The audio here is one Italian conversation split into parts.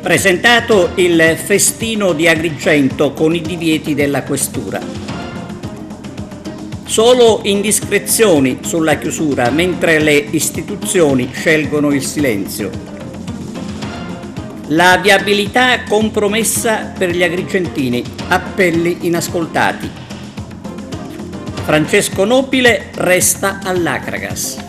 Presentato il festino di Agrigento con i divieti della questura. Solo indiscrezioni sulla chiusura, mentre le istituzioni scelgono il silenzio. La viabilità compromessa per gli agrigentini, appelli inascoltati. Francesco Nobile resta all'Acragas.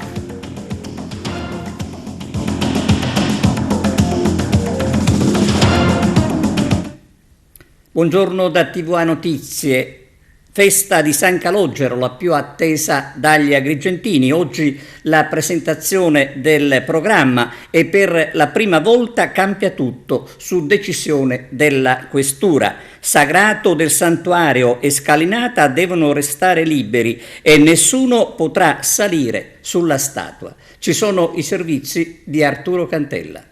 Buongiorno da TVA Notizie. Festa di San Calogero, la più attesa dagli agrigentini. Oggi la presentazione del programma e per la prima volta cambia tutto su decisione della questura. Sagrato del santuario e scalinata devono restare liberi e nessuno potrà salire sulla statua. Ci sono i servizi di Arturo Cantella.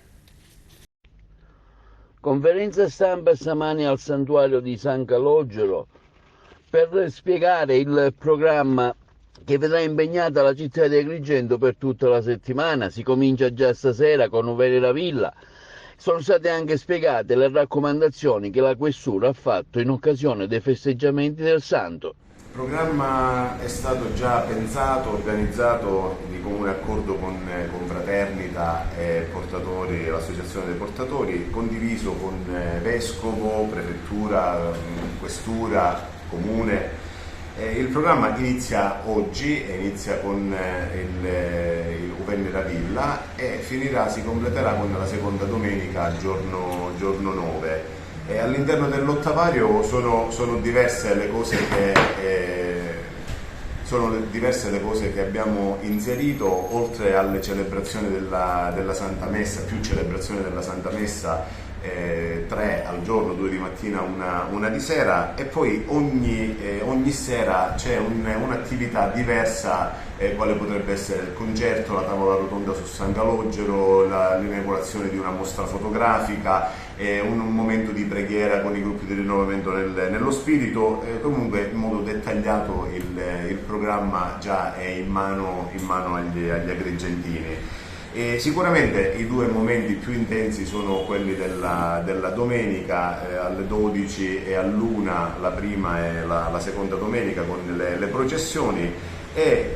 Conferenza stampa stamani al santuario di San Calogero per spiegare il programma che vedrà impegnata la città di Agrigento per tutta la settimana. Si comincia già stasera con Uvere la Villa. Sono state anche spiegate le raccomandazioni che la questura ha fatto in occasione dei festeggiamenti del Santo. Il programma è stato già pensato, organizzato di comune accordo con Fraternita e portatori, l'associazione dei portatori, condiviso con vescovo, prefettura, questura, comune. Il programma inizia oggi, inizia con il Uvenne la Villa e finirà, si completerà con la seconda domenica, giorno 9. E all'interno dell'ottavario sono diverse le cose che abbiamo inserito, oltre alle celebrazioni della Santa Messa, più celebrazioni della Santa Messa, 3 al giorno, 2 di mattina, una di sera, e poi ogni sera c'è un'attività diversa, quale potrebbe essere il concerto, la tavola rotonda su San Calogero, l'inaugurazione di una mostra fotografica, un momento di preghiera con i gruppi di rinnovamento nello spirito. Comunque in modo dettagliato il programma già è in mano agli agrigentini. E sicuramente i due momenti più intensi sono quelli della domenica alle 12 e all'1, la prima e la seconda domenica con le processioni, e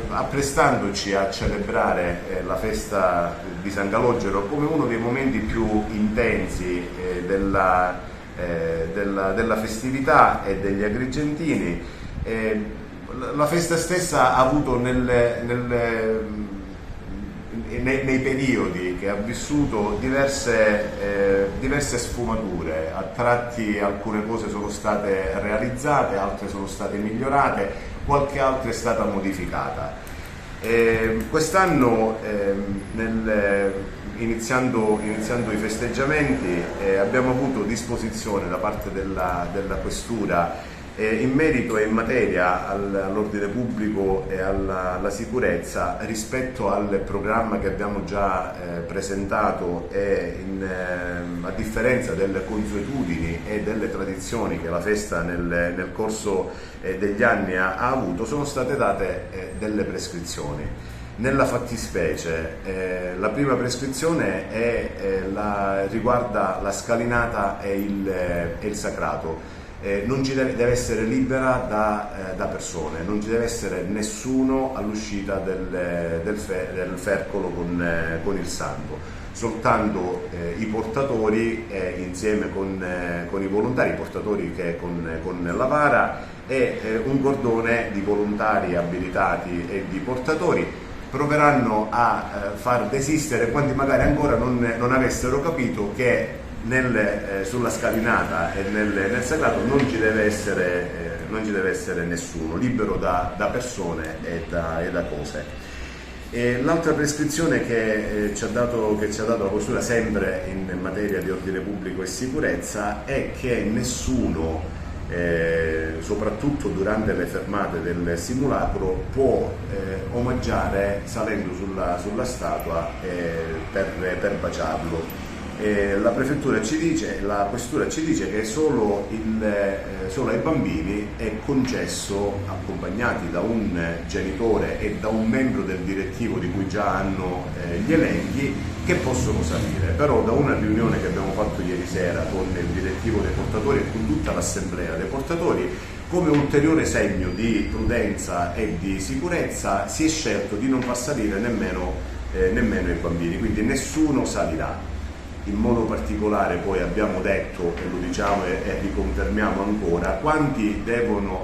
apprestandoci a celebrare la festa di San Calogero come uno dei momenti più intensi della festività e degli agrigentini. La festa stessa ha avuto nei periodi che ha vissuto diverse sfumature. A tratti alcune cose sono state realizzate, altre sono state migliorate, qualche altra è stata modificata. Quest'anno, iniziando i festeggiamenti, abbiamo avuto disposizione da parte della questura in merito e in materia all'ordine pubblico e alla sicurezza, rispetto al programma che abbiamo già presentato, e a differenza delle consuetudini e delle tradizioni che la festa nel corso degli anni ha avuto, sono state date delle prescrizioni. Nella fattispecie la prima prescrizione riguarda la scalinata e il sacrato. Non ci deve essere libera da persone, non ci deve essere nessuno all'uscita del fercolo con il santo, soltanto i portatori insieme con i volontari, i portatori che con la vara, e un cordone di volontari abilitati e di portatori proveranno a far desistere quanti magari ancora non avessero capito che sulla scalinata e nel sacrato non ci deve essere nessuno, libero da persone e da cose. E l'altra prescrizione che ci ha dato la questura, sempre in materia di ordine pubblico e sicurezza, è che nessuno, soprattutto durante le fermate del simulacro, può omaggiare salendo sulla statua per baciarlo. La prefettura ci dice, la questura ci dice che solo ai bambini è concesso, accompagnati da un genitore e da un membro del direttivo di cui già hanno gli elenchi, che possono salire. Però da una riunione che abbiamo fatto ieri sera con il direttivo dei portatori e con tutta l'assemblea dei portatori, come ulteriore segno di prudenza e di sicurezza si è scelto di non far salire nemmeno i bambini, quindi nessuno salirà. In modo particolare poi abbiamo detto, e lo diciamo e riconfermiamo ancora, quanti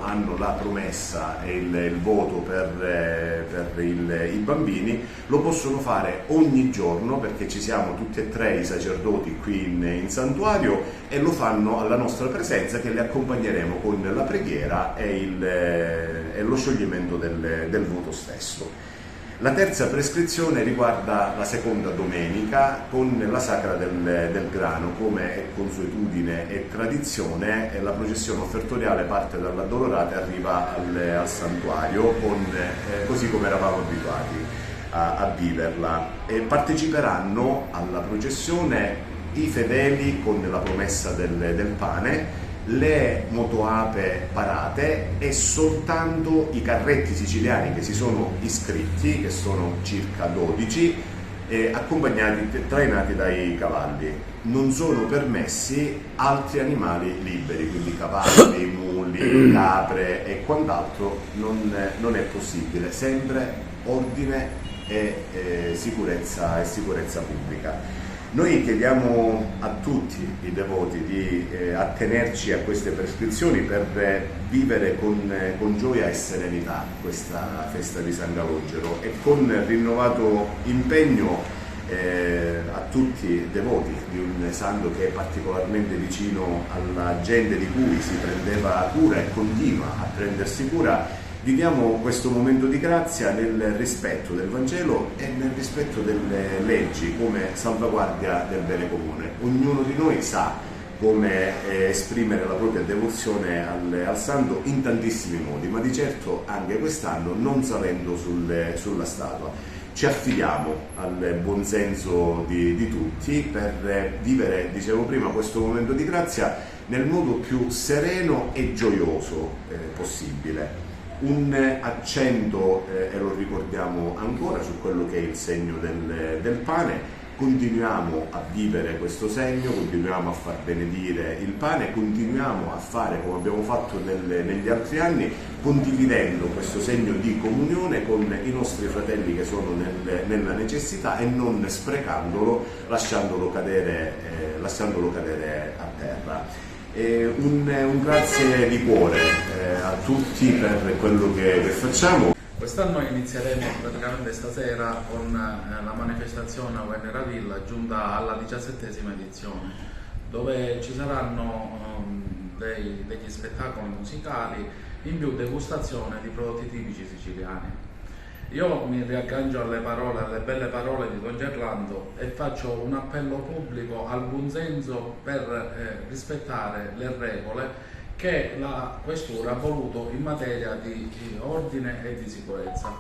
hanno la promessa e il voto per i bambini lo possono fare ogni giorno, perché ci siamo tutti e tre i sacerdoti qui in santuario e lo fanno alla nostra presenza, che li accompagneremo con la preghiera e lo scioglimento del voto stesso. La terza prescrizione riguarda la seconda domenica con la Sacra del Grano. Come è consuetudine e tradizione, la processione offertoriale parte dall'Addolorata e arriva al santuario, così come eravamo abituati a viverla. E parteciperanno alla processione i fedeli con la promessa del pane, le motoape parate e soltanto i carretti siciliani che si sono iscritti, che sono circa 12, trainati dai cavalli. Non sono permessi altri animali liberi, quindi cavalli, muli, capre e quant'altro, non è possibile, sempre ordine e sicurezza pubblica. Noi chiediamo a tutti i devoti di attenerci a queste prescrizioni per vivere con gioia e serenità questa festa di San Calogero, e con rinnovato impegno a tutti i devoti di un santo che è particolarmente vicino alla gente di cui si prendeva cura e continua a prendersi cura. Viviamo questo momento di grazia nel rispetto del Vangelo e nel rispetto delle leggi come salvaguardia del bene comune. Ognuno di noi sa come esprimere la propria devozione al Santo in tantissimi modi, ma di certo anche quest'anno non salendo sulla statua. Ci affidiamo al buonsenso di tutti per vivere, dicevo prima, questo momento di grazia nel modo più sereno e gioioso possibile. Un accento, e lo ricordiamo ancora, su quello che è il segno del pane. Continuiamo a vivere questo segno, continuiamo a far benedire il pane, continuiamo a fare come abbiamo fatto negli altri anni, condividendo questo segno di comunione con i nostri fratelli che sono nella necessità e non sprecandolo, lasciandolo cadere a terra. Un grazie di cuore a tutti per quello che facciamo. Quest'anno inizieremo praticamente stasera con la manifestazione a Veneravilla, giunta alla 17ª edizione, dove ci saranno degli spettacoli musicali, in più degustazione di prodotti tipici siciliani. Io mi riaggancio alle belle parole di Don Gerlando e faccio un appello pubblico al buonsenso per rispettare le regole che la Questura ha voluto in materia di ordine e di sicurezza.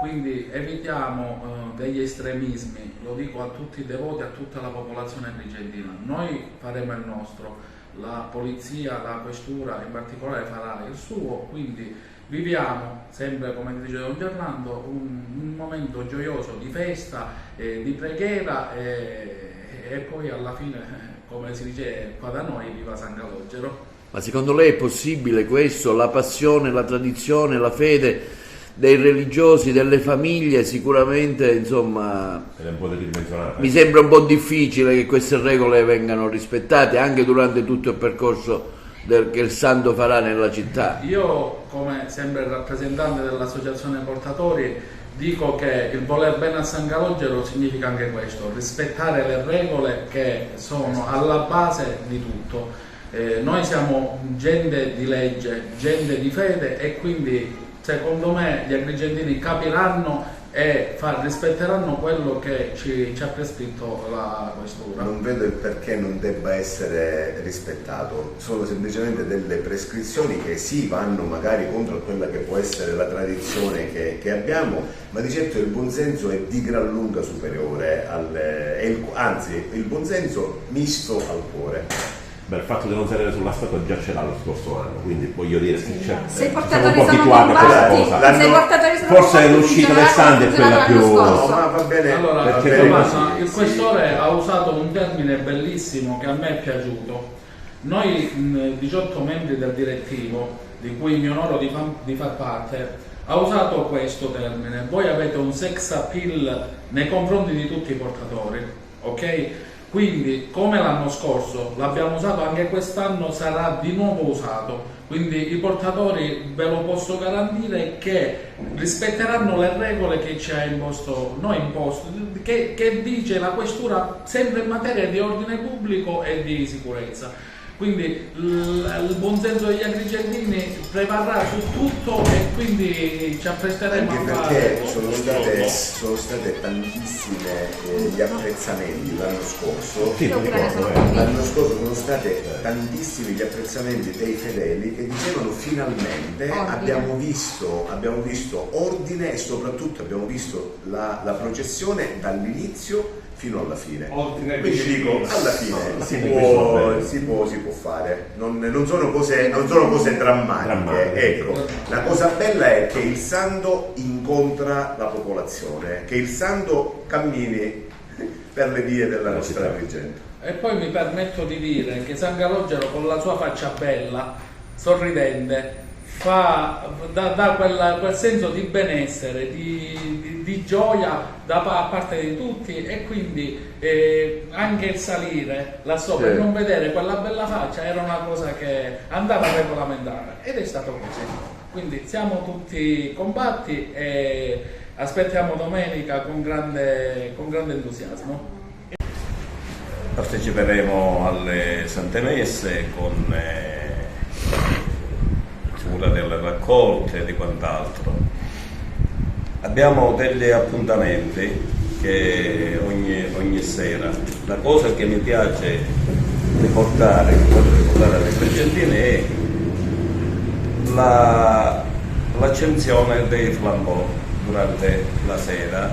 Quindi evitiamo degli estremismi, lo dico a tutti i devoti, a tutta la popolazione agrigentina. Noi faremo il nostro, la polizia, la Questura in particolare farà il suo, quindi viviamo sempre, come dice Don Gerlando, un momento gioioso di festa, di preghiera e poi alla fine, come si dice qua da noi, viva San Calogero. Ma secondo lei è possibile questo? La passione, la tradizione, la fede dei religiosi, delle famiglie, sicuramente, insomma, mi sembra un po' difficile che queste regole vengano rispettate anche durante tutto il percorso che il santo farà nella città. Io, come sempre rappresentante dell'associazione portatori, dico che il voler bene a San Calogero significa anche questo, rispettare le regole che sono alla base di tutto. Noi siamo gente di legge, gente di fede, e quindi secondo me gli agrigentini capiranno e rispetteranno quello che ci ha prescritto la questura. Non vedo il perché non debba essere rispettato, sono semplicemente delle prescrizioni che sì vanno magari contro quella che può essere la tradizione che abbiamo, ma di certo il buonsenso è di gran lunga superiore anzi il buonsenso misto al cuore. Beh, il fatto di non salire sulla statua già c'era lo scorso anno, quindi voglio dire che Se i siamo un portatori po' sono abituati a questa combatti, cosa. se i portatori sono Forse combatti, l'uscita del Sande è quella più... No, ma va bene. Allora, va perché bene Tommaso, così, il sì. questore ha usato un termine bellissimo che a me è piaciuto. Noi 18 membri del direttivo, di cui mi onoro di far parte, ha usato questo termine. Voi avete un sex appeal nei confronti di tutti i portatori, ok? Quindi, come l'anno scorso l'abbiamo usato, anche quest'anno sarà di nuovo usato. Quindi i portatori, ve lo posso garantire, che rispetteranno le regole che ci ha imposto, che dice la questura sempre in materia di ordine pubblico e di sicurezza. Quindi il buonsenso degli agrigentini prevarrà su tutto e quindi ci appresteremo Anche a perché fare. sono state tantissime gli apprezzamenti l'anno scorso. Sì, mi ricordo, L'anno scorso sono stati tantissimi gli apprezzamenti dei fedeli che dicevano finalmente abbiamo visto ordine e soprattutto abbiamo visto la processione dall'inizio fino alla fine. Quindi dico, alla fine si può fare, non sono cose drammatiche. Ecco, la cosa bella è che il santo incontra la popolazione, che il santo cammini per le vie della nostra Agrigento. E poi mi permetto di dire che San Calogero, con la sua faccia bella, sorridente, dà quel senso di benessere, di gioia a parte di tutti, e quindi anche il salire là sopra e non vedere quella bella faccia era una cosa che andava a regolamentare, ed è stato così. Quindi siamo tutti combatti e aspettiamo domenica con grande entusiasmo. Parteciperemo alle Sante Messe con cura delle raccolte e di quant'altro. Abbiamo degli appuntamenti che ogni sera. La cosa che mi piace ricordare alle Agrigentini è l'accensione dei flambeau durante la sera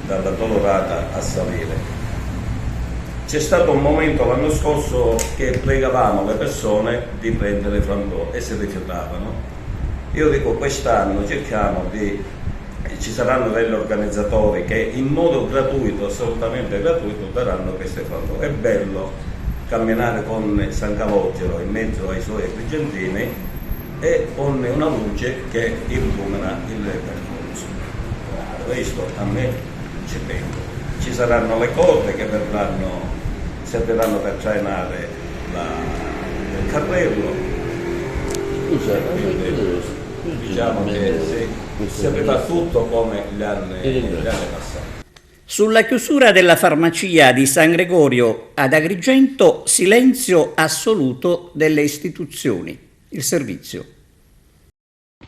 dalla Dolorata a salire. C'è stato un momento l'anno scorso che pregavamo le persone di prendere i flambeau e si rifiutavano. Io dico, quest'anno ci saranno degli organizzatori che in modo gratuito, assolutamente gratuito, daranno questi flambeau. È bello camminare con San Calogero in mezzo ai suoi agrigentini e con una luce che illumina il percorso. Questo a me ci tengo. Ci saranno le corde che serviranno per trainare il carrello. Diciamo che si rifà tutto come gli anni passati. Sulla chiusura della farmacia di San Gregorio ad Agrigento, silenzio assoluto delle istituzioni. Il servizio.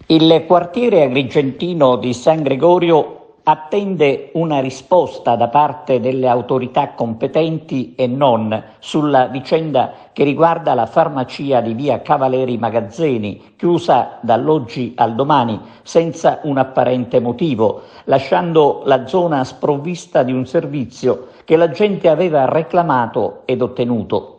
Il quartiere agrigentino di San Gregorio attende una risposta da parte delle autorità competenti e non sulla vicenda che riguarda la farmacia di via Cavaleri Magazzeni, chiusa dall'oggi al domani senza un apparente motivo, lasciando la zona sprovvista di un servizio che la gente aveva reclamato ed ottenuto.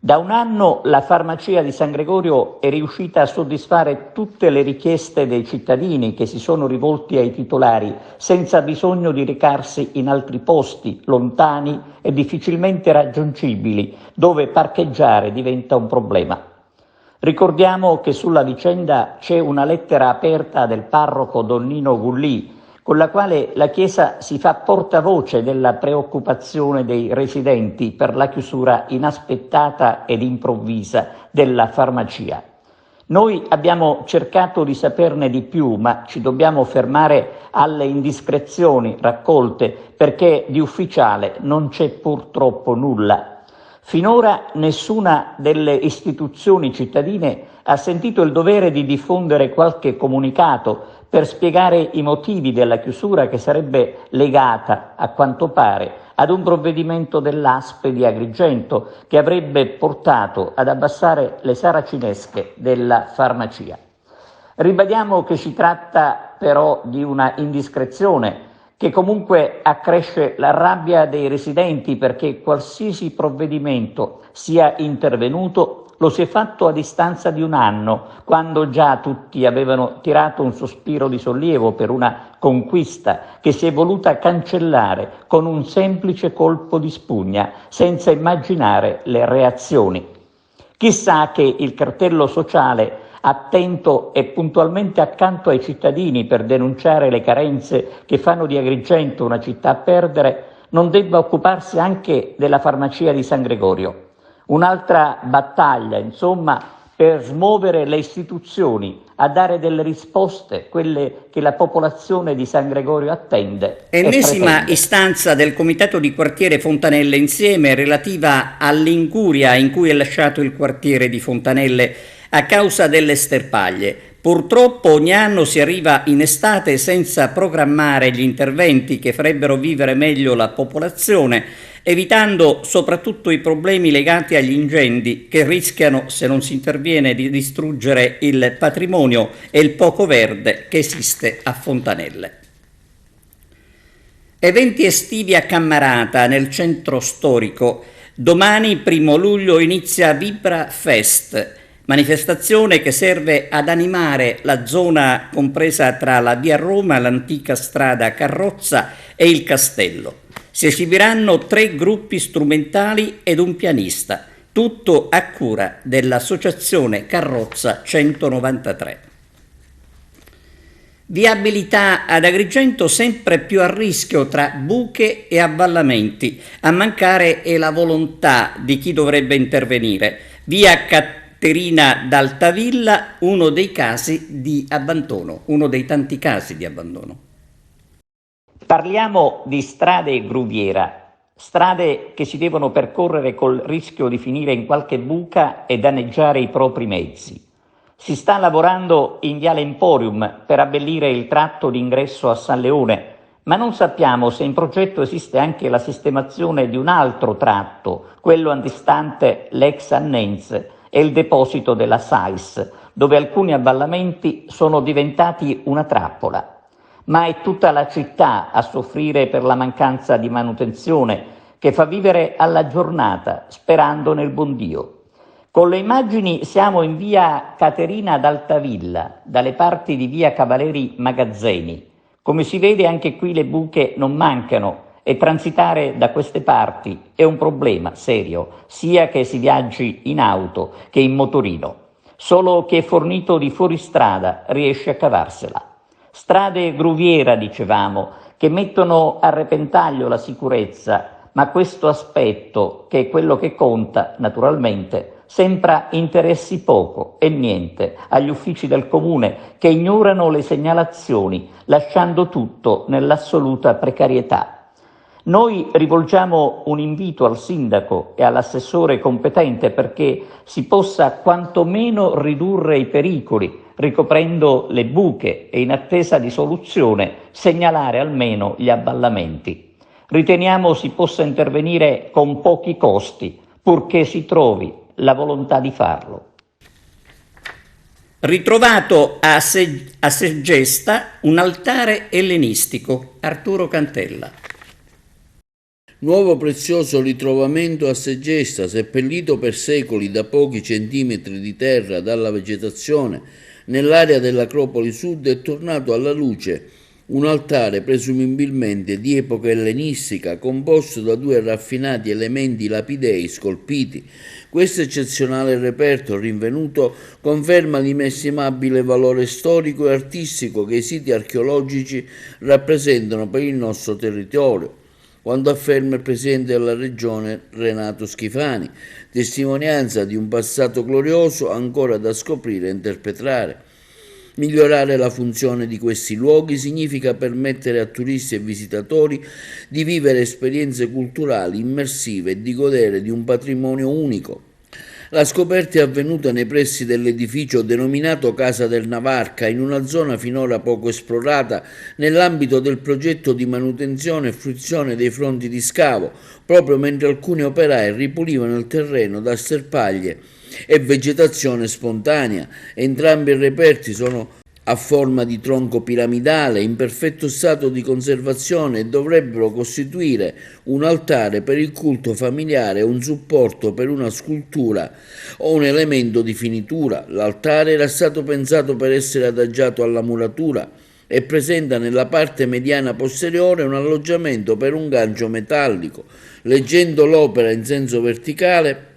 Da un anno la farmacia di San Gregorio è riuscita a soddisfare tutte le richieste dei cittadini che si sono rivolti ai titolari senza bisogno di recarsi in altri posti lontani e difficilmente raggiungibili dove parcheggiare diventa un problema. Ricordiamo che sulla vicenda c'è una lettera aperta del parroco Don Nino Gullì, con la quale la Chiesa si fa portavoce della preoccupazione dei residenti per la chiusura inaspettata ed improvvisa della farmacia. Noi abbiamo cercato di saperne di più, ma ci dobbiamo fermare alle indiscrezioni raccolte perché di ufficiale non c'è purtroppo nulla. Finora nessuna delle istituzioni cittadine ha sentito il dovere di diffondere qualche comunicato per spiegare i motivi della chiusura che sarebbe legata, a quanto pare, ad un provvedimento dell'ASP di Agrigento che avrebbe portato ad abbassare le saracinesche della farmacia. Ribadiamo che si tratta però di una indiscrezione che comunque accresce la rabbia dei residenti perché qualsiasi provvedimento sia intervenuto lo si è fatto a distanza di un anno, quando già tutti avevano tirato un sospiro di sollievo per una conquista che si è voluta cancellare con un semplice colpo di spugna, senza immaginare le reazioni. Chissà che il cartello sociale, attento e puntualmente accanto ai cittadini per denunciare le carenze che fanno di Agrigento una città a perdere, non debba occuparsi anche della farmacia di San Gregorio. Un'altra battaglia, insomma, per smuovere le istituzioni a dare delle risposte, quelle che la popolazione di San Gregorio attende. Ennesima istanza del comitato di quartiere Fontanelle Insieme relativa all'incuria in cui è lasciato il quartiere di Fontanelle a causa delle sterpaglie. Purtroppo ogni anno si arriva in estate senza programmare gli interventi che farebbero vivere meglio la popolazione, evitando soprattutto i problemi legati agli incendi che rischiano, se non si interviene, di distruggere il patrimonio e il poco verde che esiste a Fontanelle. Eventi estivi a Cammarata, nel centro storico. Domani, 1 luglio, inizia Vibra Fest, manifestazione che serve ad animare la zona compresa tra la via Roma, l'antica strada Carrozza e il castello. Si esibiranno 3 gruppi strumentali ed un pianista, tutto a cura dell'associazione Carrozza 193. Viabilità ad Agrigento sempre più a rischio tra buche e avvallamenti. A mancare è la volontà di chi dovrebbe intervenire. Via Caterina d'Altavilla, uno dei casi di abbandono, uno dei tanti casi di abbandono. Parliamo di strade gruviera, strade che si devono percorrere col rischio di finire in qualche buca e danneggiare i propri mezzi. Si sta lavorando in Viale Emporium per abbellire il tratto d'ingresso a San Leone, ma non sappiamo se in progetto esiste anche la sistemazione di un altro tratto, quello antistante l'ex Annenze e il deposito della SAIS, dove alcuni avvallamenti sono diventati una trappola. Ma è tutta la città a soffrire per la mancanza di manutenzione che fa vivere alla giornata sperando nel buon Dio. Con le immagini siamo in via Caterina d'Altavilla, dalle parti di via Cavaleri Magazzeni. Come si vede anche qui le buche non mancano e transitare da queste parti è un problema serio, sia che si viaggi in auto che in motorino. Solo chi è fornito di fuoristrada riesce a cavarsela. Strade gruviera, dicevamo, che mettono a repentaglio la sicurezza, ma questo aspetto, che è quello che conta, naturalmente, sembra interessi poco e niente agli uffici del comune che ignorano le segnalazioni, lasciando tutto nell'assoluta precarietà. Noi rivolgiamo un invito al sindaco e all'assessore competente perché si possa quantomeno ridurre i pericoli, ricoprendo le buche e in attesa di soluzione segnalare almeno gli avvallamenti. Riteniamo si possa intervenire con pochi costi, purché si trovi la volontà di farlo. Ritrovato a Segesta un altare ellenistico, Arturo Cantella. Nuovo prezioso ritrovamento a Segesta, seppellito per secoli da pochi centimetri di terra dalla vegetazione, nell'area dell'Acropoli Sud è tornato alla luce un altare presumibilmente di epoca ellenistica composto da 2 raffinati elementi lapidei scolpiti. Questo eccezionale reperto rinvenuto conferma l'inestimabile valore storico e artistico che i siti archeologici rappresentano per il nostro territorio, quando afferma il presidente della regione Renato Schifani, testimonianza di un passato glorioso ancora da scoprire e interpretare. Migliorare la funzione di questi luoghi significa permettere a turisti e visitatori di vivere esperienze culturali immersive e di godere di un patrimonio unico. La scoperta è avvenuta nei pressi dell'edificio denominato Casa del Navarca, in una zona finora poco esplorata nell'ambito del progetto di manutenzione e fruizione dei fronti di scavo, proprio mentre alcuni operai ripulivano il terreno da sterpaglie e vegetazione spontanea. Entrambi i reperti sono a forma di tronco piramidale in perfetto stato di conservazione e dovrebbero costituire un altare per il culto familiare, un supporto per una scultura o un elemento di finitura. L'altare era stato pensato per essere adagiato alla muratura e presenta nella parte mediana posteriore un alloggiamento per un gancio metallico. Leggendo l'opera in senso verticale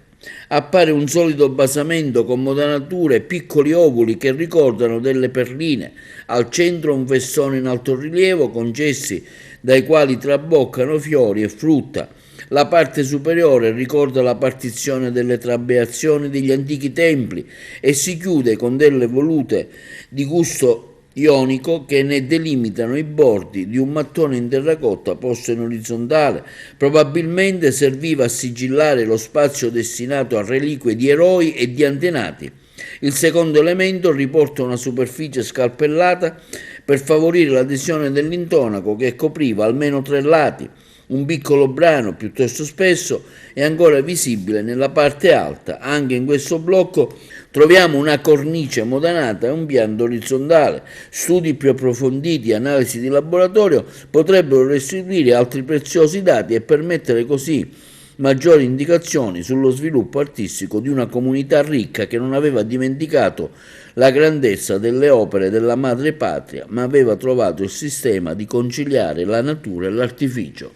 appare un solido basamento con modanature e piccoli ovuli che ricordano delle perline. Al centro un fessone in altorilievo con gessi dai quali traboccano fiori e frutta. La parte superiore ricorda la partizione delle trabeazioni degli antichi templi e si chiude con delle volute di gusto ionico che ne delimitano i bordi di un mattone in terracotta posto in orizzontale. Probabilmente serviva a sigillare lo spazio destinato a reliquie di eroi e di antenati. Il secondo elemento riporta una superficie scalpellata per favorire l'adesione dell'intonaco che copriva almeno 3 lati. Un piccolo brano piuttosto spesso è ancora visibile nella parte alta. Anche in questo blocco troviamo una cornice modanata e un pianto orizzontale. Studi più approfonditi e analisi di laboratorio potrebbero restituire altri preziosi dati e permettere così maggiori indicazioni sullo sviluppo artistico di una comunità ricca che non aveva dimenticato la grandezza delle opere della madre patria, ma aveva trovato il sistema di conciliare la natura e l'artificio.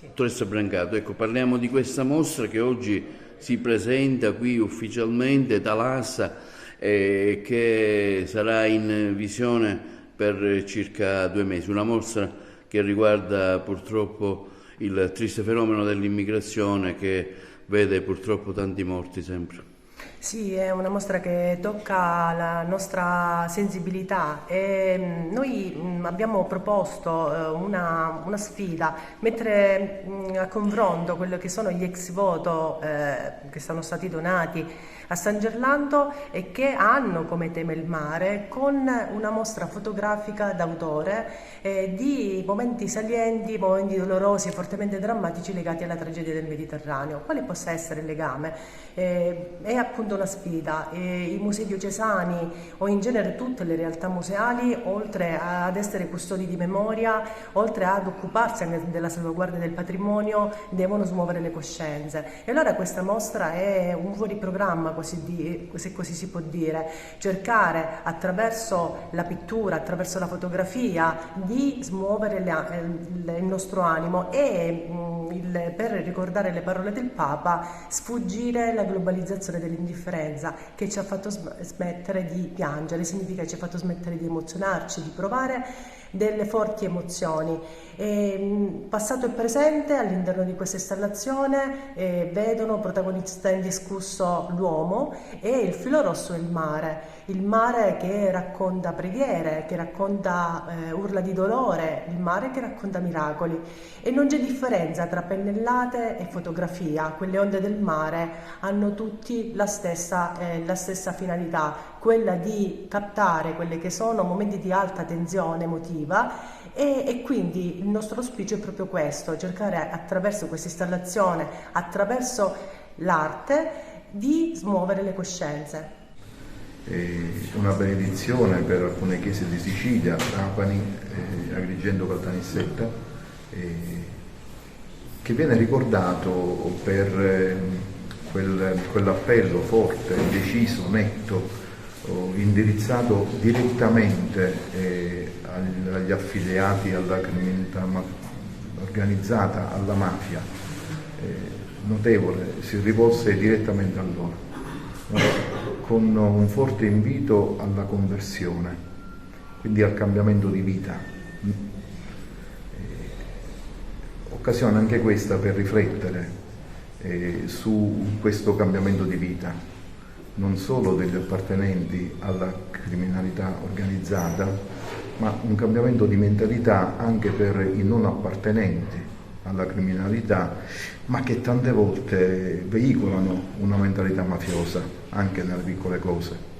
Dottoressa Brancato, ecco, parliamo di questa mostra che oggi si presenta qui ufficialmente da Lassa, che sarà in visione per circa 2 mesi, una mostra che riguarda purtroppo il triste fenomeno dell'immigrazione che vede purtroppo tanti morti sempre. Sì, è una mostra che tocca la nostra sensibilità e noi abbiamo proposto una sfida, mettere a confronto quello che sono gli ex voto che sono stati donati a San Gerlando e che hanno come tema il mare, con una mostra fotografica d'autore di momenti salienti, momenti dolorosi e fortemente drammatici legati alla tragedia del Mediterraneo. Quale possa essere il legame? È appunto una sfida. I musei diocesani o in genere tutte le realtà museali, oltre ad essere custodi di memoria, oltre ad occuparsi anche della salvaguardia del patrimonio, devono smuovere le coscienze. E allora questa mostra è un fuoriprogramma, se così si può dire, cercare attraverso la pittura, attraverso la fotografia di smuovere il nostro animo e per ricordare le parole del Papa, sfuggire la globalizzazione dell'indifferenza che ci ha fatto smettere di piangere, significa ci ha fatto smettere di emozionarci, di provare delle forti emozioni. Passato e presente all'interno di questa installazione vedono protagonista indiscusso l'uomo e il filo rosso è il mare che racconta preghiere, che racconta urla di dolore, il mare che racconta miracoli, e non c'è differenza tra pennellate e fotografia. Quelle onde del mare hanno tutti la stessa finalità, quella di captare quelli che sono momenti di alta tensione emotiva. E quindi il nostro auspicio è proprio questo, cercare attraverso questa installazione, attraverso l'arte, di smuovere le coscienze. Una benedizione per alcune chiese di Sicilia, Trapani, Agrigento, Caltanissetta, che viene ricordato per quell'appello forte, deciso, netto, indirizzato direttamente agli affiliati alla criminalità organizzata, alla mafia, notevole, si rivolse direttamente a loro, con un forte invito alla conversione, quindi al cambiamento di vita. Occasione anche questa per riflettere su questo cambiamento di vita, non solo degli appartenenti alla criminalità organizzata, ma un cambiamento di mentalità anche per i non appartenenti alla criminalità, ma che tante volte veicolano una mentalità mafiosa anche nelle piccole cose.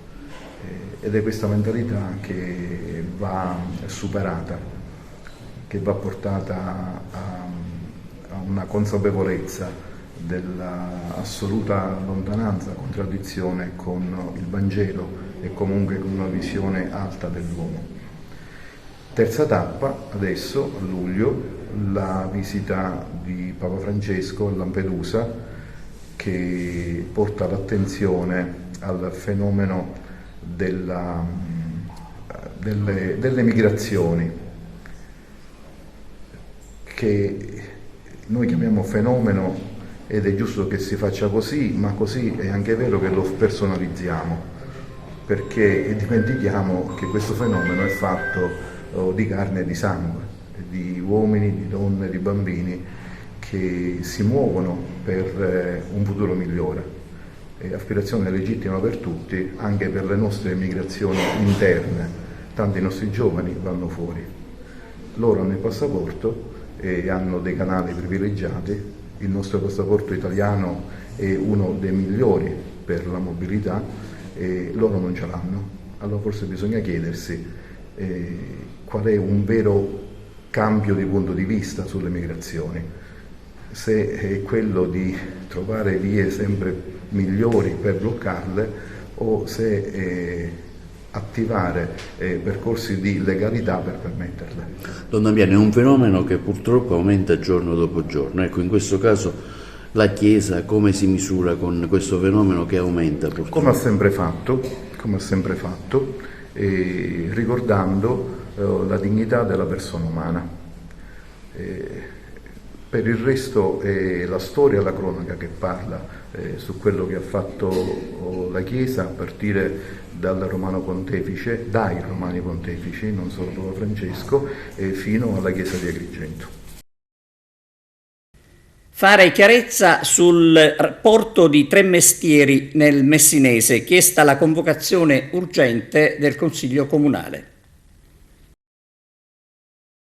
Ed è questa mentalità che va superata, che va portata a una consapevolezza dell'assoluta lontananza, contraddizione con il Vangelo e comunque con una visione alta dell'uomo. Terza tappa, adesso a luglio, la visita di Papa Francesco a Lampedusa, che porta l'attenzione al fenomeno delle migrazioni, che noi chiamiamo fenomeno, ed è giusto che si faccia così, ma così è anche vero che lo personalizziamo, perché dimentichiamo che questo fenomeno è fatto di carne e di sangue, di uomini, di donne, di bambini che si muovono per un futuro migliore. Aspirazione legittima per tutti, anche per le nostre migrazioni interne. Tanti nostri giovani vanno fuori. Loro hanno il passaporto e hanno dei canali privilegiati. Il nostro passaporto italiano è uno dei migliori per la mobilità e loro non ce l'hanno. Allora forse bisogna chiedersi qual è un vero cambio di punto di vista sulle migrazioni, se è quello di trovare vie sempre migliori per bloccarle o se è attivare percorsi di legalità per permetterle. Don Damiano, è un fenomeno che purtroppo aumenta giorno dopo giorno. Ecco, in questo caso la Chiesa come si misura con questo fenomeno che aumenta purtroppo? Come ha sempre fatto, ricordando la dignità della persona umana. Per il resto è la storia e la cronaca che parla su quello che ha fatto la Chiesa a partire dai Romani Pontefici, non solo Papa Francesco, fino alla Chiesa di Agrigento. Fare chiarezza sul rapporto di Tre Mestieri nel Messinese, chiesta la convocazione urgente del Consiglio Comunale.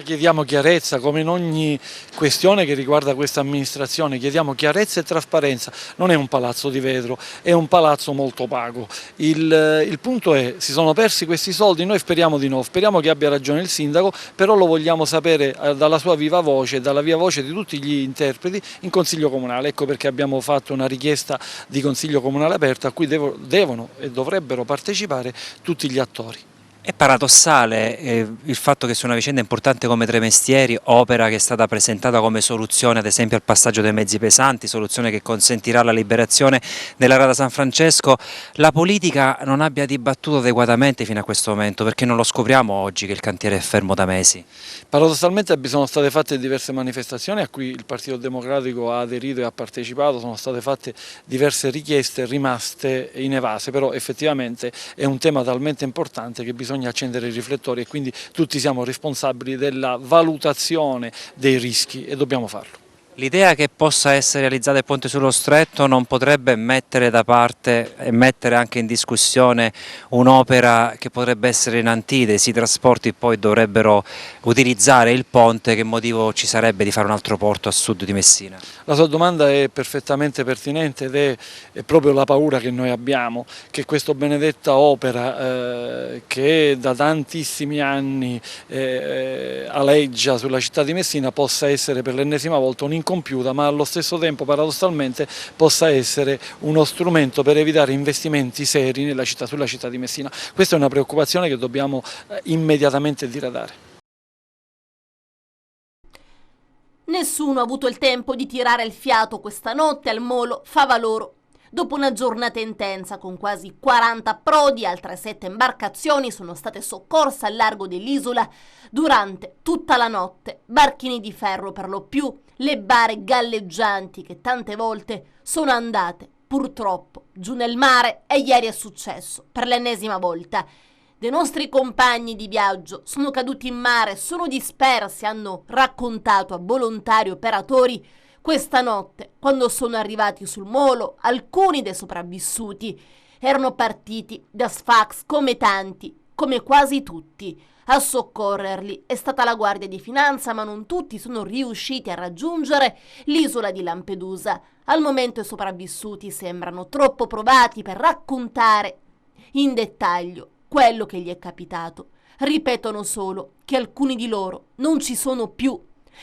Chiediamo chiarezza, come in ogni questione che riguarda questa amministrazione, chiediamo chiarezza e trasparenza. Non è un palazzo di vetro, è un palazzo molto opaco. Il punto è, si sono persi questi soldi, noi speriamo di no, speriamo che abbia ragione il sindaco, però lo vogliamo sapere dalla sua viva voce, dalla viva voce di tutti gli interpreti in Consiglio Comunale. Ecco perché abbiamo fatto una richiesta di Consiglio Comunale aperto a cui devono e dovrebbero partecipare tutti gli attori. È paradossale il fatto che su una vicenda importante come Tre Mestieri, opera che è stata presentata come soluzione ad esempio al passaggio dei mezzi pesanti, soluzione che consentirà la liberazione della Rada San Francesco, la politica non abbia dibattuto adeguatamente fino a questo momento, perché non lo scopriamo oggi che il cantiere è fermo da mesi. Paradossalmente sono state fatte diverse manifestazioni a cui il Partito Democratico ha aderito e ha partecipato, sono state fatte diverse richieste rimaste inevase, però effettivamente è un tema talmente importante che bisogna accendere i riflettori e quindi tutti siamo responsabili della valutazione dei rischi e dobbiamo farlo. L'idea che possa essere realizzato il ponte sullo Stretto non potrebbe mettere da parte e mettere anche in discussione un'opera che potrebbe essere in antitesi, i trasporti poi dovrebbero utilizzare il ponte, che motivo ci sarebbe di fare un altro porto a sud di Messina? La sua domanda è perfettamente pertinente ed è proprio la paura che noi abbiamo, che questa benedetta opera che da tantissimi anni aleggia sulla città di Messina possa essere per l'ennesima volta incompiuta, ma allo stesso tempo paradossalmente possa essere uno strumento per evitare investimenti seri sulla città di Messina. Questa è una preoccupazione che dobbiamo immediatamente diradare. Nessuno ha avuto il tempo di tirare il fiato questa notte al molo Favaloro. Dopo una giornata intensa con quasi 40 approdi, altre 7 imbarcazioni sono state soccorse al largo dell'isola durante tutta la notte. Barchini di ferro per lo più, le bare galleggianti che tante volte sono andate purtroppo giù nel mare, e ieri è successo per l'ennesima volta. Dei nostri compagni di viaggio sono caduti in mare, sono dispersi, hanno raccontato a volontari operatori questa notte quando sono arrivati sul molo alcuni dei sopravvissuti. erano partiti da Sfax come tanti, come quasi tutti. A soccorrerli è stata la Guardia di Finanza, ma non tutti sono riusciti a raggiungere l'isola di Lampedusa. Al momento i sopravvissuti sembrano troppo provati per raccontare in dettaglio quello che gli è capitato. Ripetono solo che alcuni di loro non ci sono più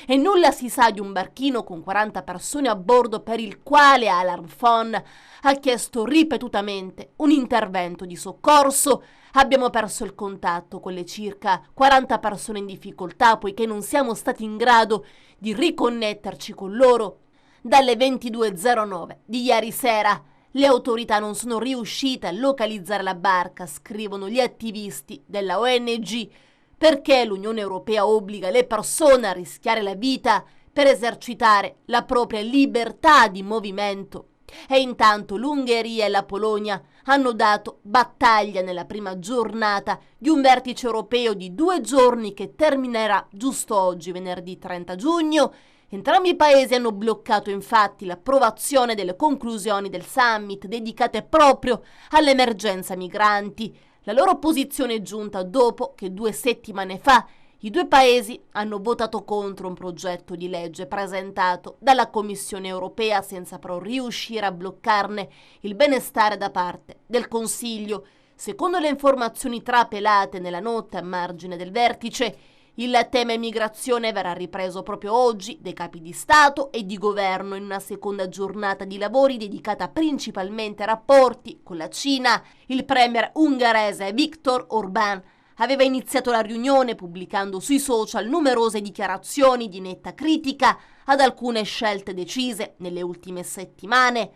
e nulla si sa di un barchino con 40 persone a bordo per il quale Alarm Phone ha chiesto ripetutamente un intervento di soccorso. Abbiamo perso il contatto con le circa 40 persone in difficoltà poiché non siamo stati in grado di riconnetterci con loro. Dalle 22:09 di ieri sera le autorità non sono riuscite a localizzare la barca, scrivono gli attivisti della ONG, perché l'Unione Europea obbliga le persone a rischiare la vita per esercitare la propria libertà di movimento. E intanto l'Ungheria e la Polonia hanno dato battaglia nella prima giornata di un vertice europeo di 2 giorni che terminerà giusto oggi, venerdì 30 giugno. Entrambi i paesi hanno bloccato infatti l'approvazione delle conclusioni del summit dedicate proprio all'emergenza migranti. La loro posizione è giunta dopo che 2 settimane fa i 2 paesi hanno votato contro un progetto di legge presentato dalla Commissione europea senza però riuscire a bloccarne il benestare da parte del Consiglio. Secondo le informazioni trapelate nella notte a margine del vertice, il tema immigrazione verrà ripreso proprio oggi dai capi di Stato e di Governo in una seconda giornata di lavori dedicata principalmente a rapporti con la Cina. Il premier ungherese Viktor Orbán aveva iniziato la riunione pubblicando sui social numerose dichiarazioni di netta critica ad alcune scelte decise nelle ultime settimane.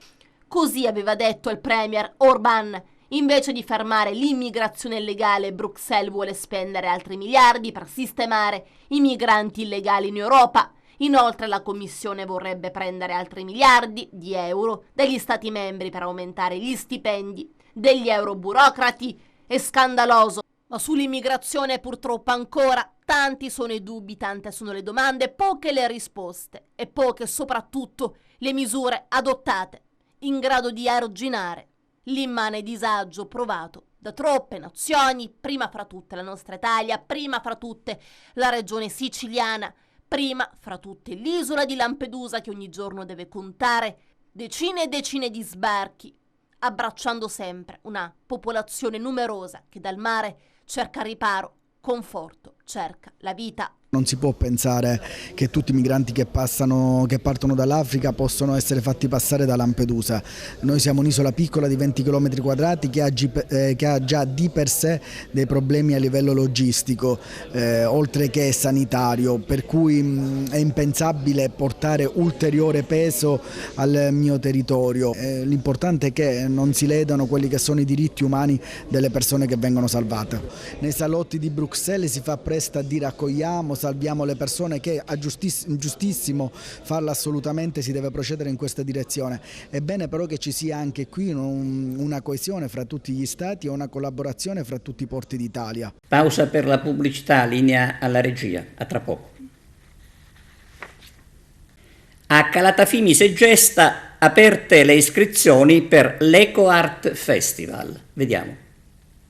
Così aveva detto il premier Orbán: invece di fermare l'immigrazione illegale, Bruxelles vuole spendere altri miliardi per sistemare i migranti illegali in Europa. Inoltre la Commissione vorrebbe prendere altri miliardi di euro dagli Stati membri per aumentare gli stipendi degli euroburocrati. È scandaloso. Ma sull'immigrazione purtroppo ancora tanti sono i dubbi, tante sono le domande, poche le risposte e poche soprattutto le misure adottate in grado di arginare l'immane disagio provato da troppe nazioni, prima fra tutte la nostra Italia, prima fra tutte la regione siciliana, prima fra tutte l'isola di Lampedusa che ogni giorno deve contare decine e decine di sbarchi, abbracciando sempre una popolazione numerosa che dal mare cerca riparo, conforto, cerca la vita. Non si può pensare che tutti i migranti che partono dall'Africa possono essere fatti passare da Lampedusa. Noi siamo un'isola piccola di 20 km quadrati che ha già di per sé dei problemi a livello logistico, oltre che sanitario, per cui è impensabile portare ulteriore peso al mio territorio. L'importante è che non si ledano quelli che sono i diritti umani delle persone che vengono salvate. Nei salotti di Bruxelles si fa presto a dire accogliamo, salviamo le persone, che è giustissimo farlo assolutamente, si deve procedere in questa direzione. È bene però che ci sia anche qui una coesione fra tutti gli stati e una collaborazione fra tutti i porti d'Italia. Pausa per la pubblicità, linea alla regia, a tra poco. A Calatafimi Segesta aperte le iscrizioni per l'Eco Art Festival. Vediamo.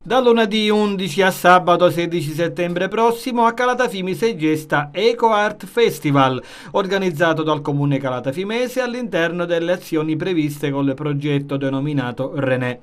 Da lunedì 11 a sabato 16 settembre prossimo a Calatafimi Segesta Eco Art Festival, organizzato dal comune calatafimese all'interno delle azioni previste col progetto denominato René.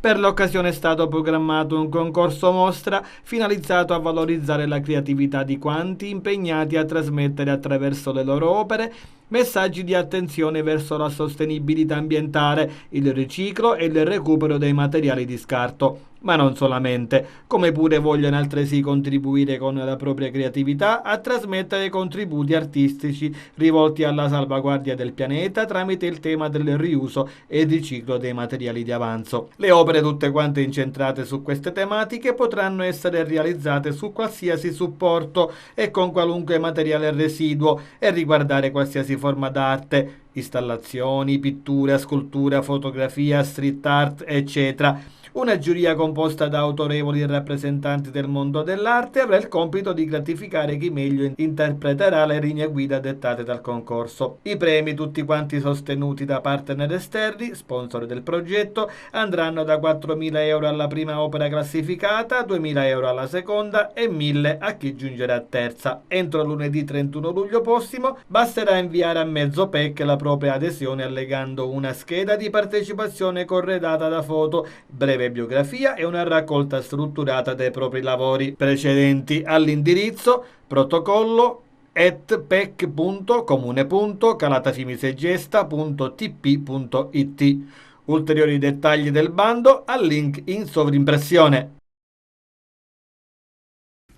Per l'occasione è stato programmato un concorso mostra finalizzato a valorizzare la creatività di quanti impegnati a trasmettere attraverso le loro opere messaggi di attenzione verso la sostenibilità ambientale, il riciclo e il recupero dei materiali di scarto. Ma non solamente, come pure vogliono altresì contribuire con la propria creatività a trasmettere contributi artistici rivolti alla salvaguardia del pianeta tramite il tema del riuso e il riciclo dei materiali di avanzo. Le opere tutte quante incentrate su queste tematiche potranno essere realizzate su qualsiasi supporto e con qualunque materiale residuo e riguardare qualsiasi forma d'arte, installazioni, pittura, scultura, fotografia, street art, eccetera. Una giuria composta da autorevoli rappresentanti del mondo dell'arte avrà il compito di gratificare chi meglio interpreterà le linee guida dettate dal concorso. I premi, tutti quanti sostenuti da partner esterni, sponsor del progetto, andranno da 4.000 euro alla prima opera classificata, 2.000 euro alla seconda e 1.000 a chi giungerà terza. Entro lunedì 31 luglio prossimo basterà inviare a mezzo PEC la propria adesione allegando una scheda di partecipazione corredata da foto, breve biografia e una raccolta strutturata dei propri lavori precedenti all'indirizzo protocollo@pec.comune.calatafimissegesta.tp.it. Ulteriori dettagli del bando al link in sovrimpressione.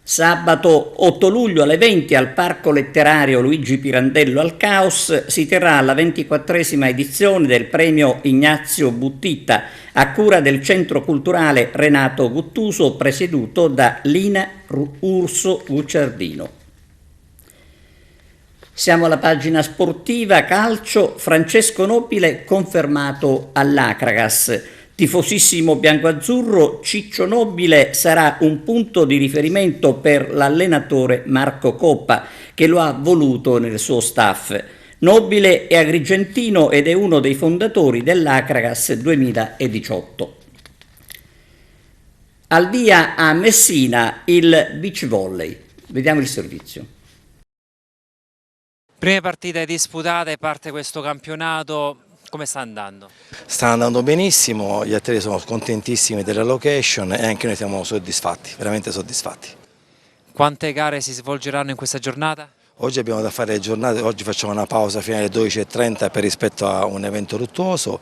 Sabato 8 luglio alle 20 al Parco Letterario Luigi Pirandello al Caos si terrà la 24esima edizione del premio Ignazio Buttita a cura del Centro Culturale Renato Guttuso presieduto da Lina Urso Gucciardino. Siamo alla pagina sportiva calcio. Francesco Nobile confermato all'Acragas. Tifosissimo biancoazzurro, Ciccio Nobile sarà un punto di riferimento per l'allenatore Marco Coppa, che lo ha voluto nel suo staff. Nobile è agrigentino ed è uno dei fondatori dell'Acragas 2018. Al via a Messina il beach volley. Vediamo il servizio. Prime partite disputate, parte questo campionato. Come sta andando? Sta andando benissimo, gli atleti sono contentissimi della location e anche noi siamo soddisfatti, veramente soddisfatti. Quante gare si svolgeranno in questa giornata? Oggi abbiamo da fare le giornate, oggi facciamo una pausa fino alle 12:30 per rispetto a un evento luttuoso,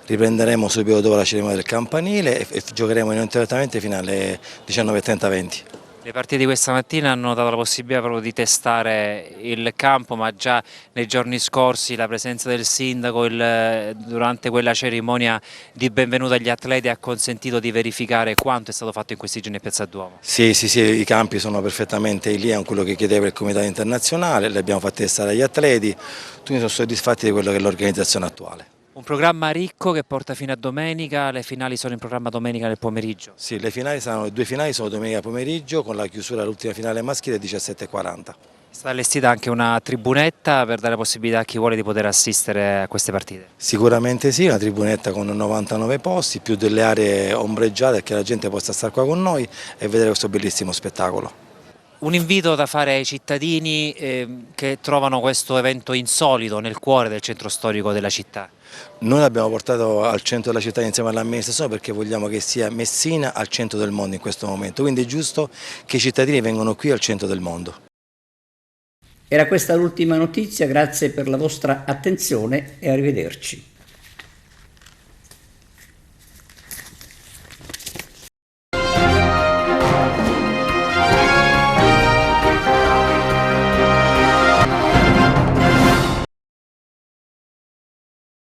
riprenderemo subito dopo la cerimonia del campanile e giocheremo ininterrottamente fino alle 19:30-20. Le partite di questa mattina hanno dato la possibilità proprio di testare il campo, ma già nei giorni scorsi la presenza del sindaco durante quella cerimonia di benvenuto agli atleti ha consentito di verificare quanto è stato fatto in questi giorni a Piazza Duomo. Sì, i campi sono perfettamente in linea con quello che chiedeva il Comitato Internazionale, li abbiamo fatti testare agli atleti, tutti sono soddisfatti di quello che è l'organizzazione attuale. Un programma ricco che porta fino a domenica, le finali sono in programma domenica nel pomeriggio? Sì, le due finali sono domenica pomeriggio con la chiusura dell'ultima finale maschile alle 17:40. È stata allestita anche una tribunetta per dare la possibilità a chi vuole di poter assistere a queste partite? Sicuramente sì, una tribunetta con 99 posti, più delle aree ombreggiate perché la gente possa stare qua con noi e vedere questo bellissimo spettacolo. Un invito da fare ai cittadini che trovano questo evento insolito nel cuore del centro storico della città. Noi l'abbiamo portato al centro della città insieme all'amministrazione perché vogliamo che sia Messina al centro del mondo in questo momento, quindi è giusto che i cittadini vengano qui al centro del mondo. Era questa l'ultima notizia, grazie per la vostra attenzione e arrivederci.